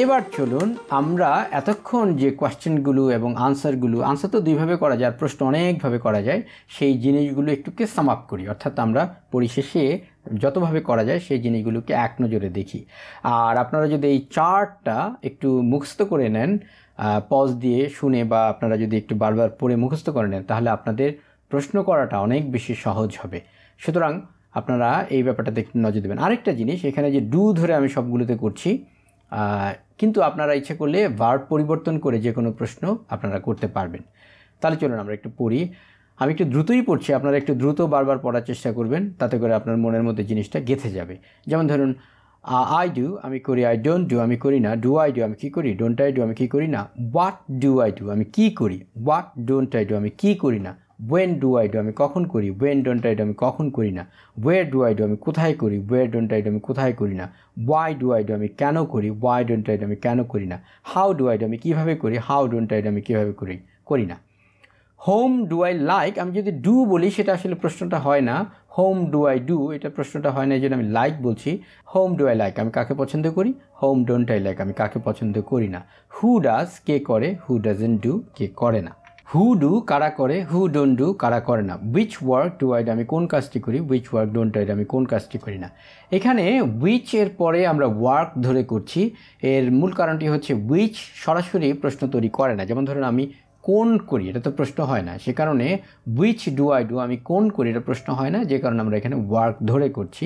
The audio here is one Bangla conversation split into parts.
এবার চলুন আমরা এতক্ষণ যে কোয়েশ্চেনগুলো এবং আনসার তো দুইভাবে করা যায়, আর প্রশ্ন অনেকভাবে করা যায়, সেই জিনিসগুলো একটুকে সাম আপ করি, অর্থাৎ আমরা পরিশেষে যতভাবে করা যায় সেই জিনিসগুলোকে এক নজরে দেখি। আর আপনারা যদি এই চার্টটা একটু মুখস্থ করে নেন, পজ দিয়ে শুনে, বা আপনারা যদি একটু বারবার পড়ে মুখস্থ করে নেন, তাহলে আপনাদের প্রশ্ন করাটা অনেক বেশি সহজ হবে। সুতরাং আপনারা এই ব্যাপারটাতে একটু নজর দেবেন। আরেকটা জিনিস, এখানে যে ডু ধরে আমি সবগুলোতে করছি, কিন্তু আপনারা ইচ্ছে করলে ভার্ব পরিবর্তন করে যে কোনো প্রশ্ন আপনারা করতে পারবেন। তাহলে চলুন আমরা একটু পড়ি। আমি একটু দ্রুতই পড়ছি, আপনারা একটু দ্রুত বারবার পড়ার চেষ্টা করবেন, তাতে করে আপনার মনের মধ্যে জিনিসটা গেঁথে যাবে। যেমন ধরুন, আই ডু আমি করি, আই ডোন্ট ডু আমি করি না, ডু আই ডু আমি কী করি, ডোন্ট আই ডু আমি কী করি না, হোয়াট ডু আই ডু আমি কী করি, হোয়াট ডোন্ট আই ডু আমি কী করি না, ওয়েন ডু আই ডু আমি কখন করি, ওয়েন ডোন্ট আই ডু আমি কখন করি না, ওয়ের ডু আই ডু আমি কোথায় করি, ওয়ের ডোন্ট আই ডু আমি কোথায় করি না, ওয়াই ডু আই ডু আমি কেন করি, ওয়াই ডোন্ট আই ডু আমি কেন করি না, হাউ ডু আই ডু আমি কীভাবে করি, হাউ ডোন্ট আই ডু আমি কীভাবে করি না। হোম ডু আই লাইক, আমি যদি ডু বলি সেটা আসলে প্রশ্নটা হয় না, হোম ডু আই ডু এটা প্রশ্নটা হয় না, এই জন্য আমি লাইক বলছি। হোম ডু আই লাইক আমি কাকে পছন্দ করি, হোম ডোন্ট আই লাইক আমি কাকে পছন্দ করি না। হু ডাজ কে করে, হু ডাজেন্ট ডু কে করে না। হু ডু কারা করে, হু ডোন্ট ডু কারা করে না। উইচ ওয়ার্ক ডু আই আমি কোন কাজটি করি, উইচ ওয়ার্ক ডোন্ট আই আমি কোন কাজটি করি না। এখানে উইচ এর পরে আমরা ওয়ার্ক ধরে করছি, এর মূল কারণটি হচ্ছে উইচ সরাসরি প্রশ্ন তৈরি করে না। যেমন ধরুন আমি কোন করি, এটা তো প্রশ্ন হয় না, সে কারণে উইচ ডু আই ডু আমি কোন করি এটা প্রশ্ন হয় না, যে কারণে আমরা এখানে ওয়ার্ক ধরে করছি।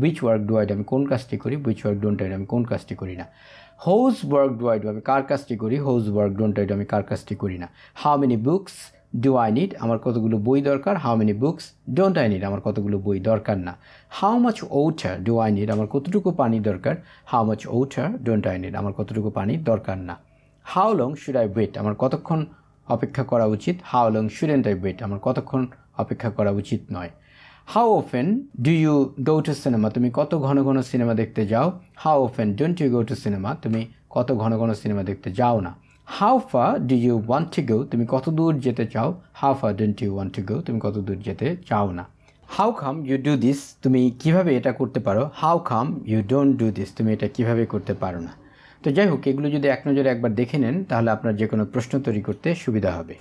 Which work do I do আমি কোন কাজটি করি, উইচ ওয়ার্ক ডোন্ট আই আমি কোন কাজটি করি না। Whose work do I do আমি কার কাজটি করি, whose work don't I do আমি কার কাজটি করি না। How many books do I need আমার কতগুলো বই দরকার, how many books don't I need আমার কতগুলো বই দরকার না। How much water do I need আমার কতটুকু পানি দরকার, how much water don't I need আমার কতটুকু পানি দরকার না। How long should I wait আমার কতক্ষণ অপেক্ষা করা উচিত, how long shouldn't I wait আমার কতক্ষণ অপেক্ষা করা উচিত নয়। How often do you go to cinema তুমি কত ঘন ঘন সিনেমা দেখতে যাও, how often don't you go to cinema তুমি কত ঘন ঘন সিনেমা দেখতে যাও না। How far do you want to go তুমি কত দূর যেতে চাও, how far don't you want to go তুমি কত দূর যেতে চাও না। How come you do this তুমি কীভাবে এটা করতে পারো, how come you don't do this তুমি এটা কীভাবে করতে পারো না। তো যাই হোক, এগুলো যদি এক নজরে একবার দেখে নেন তাহলে আপনার যে কোনো প্রশ্ন তৈরি করতে সুবিধা হবে।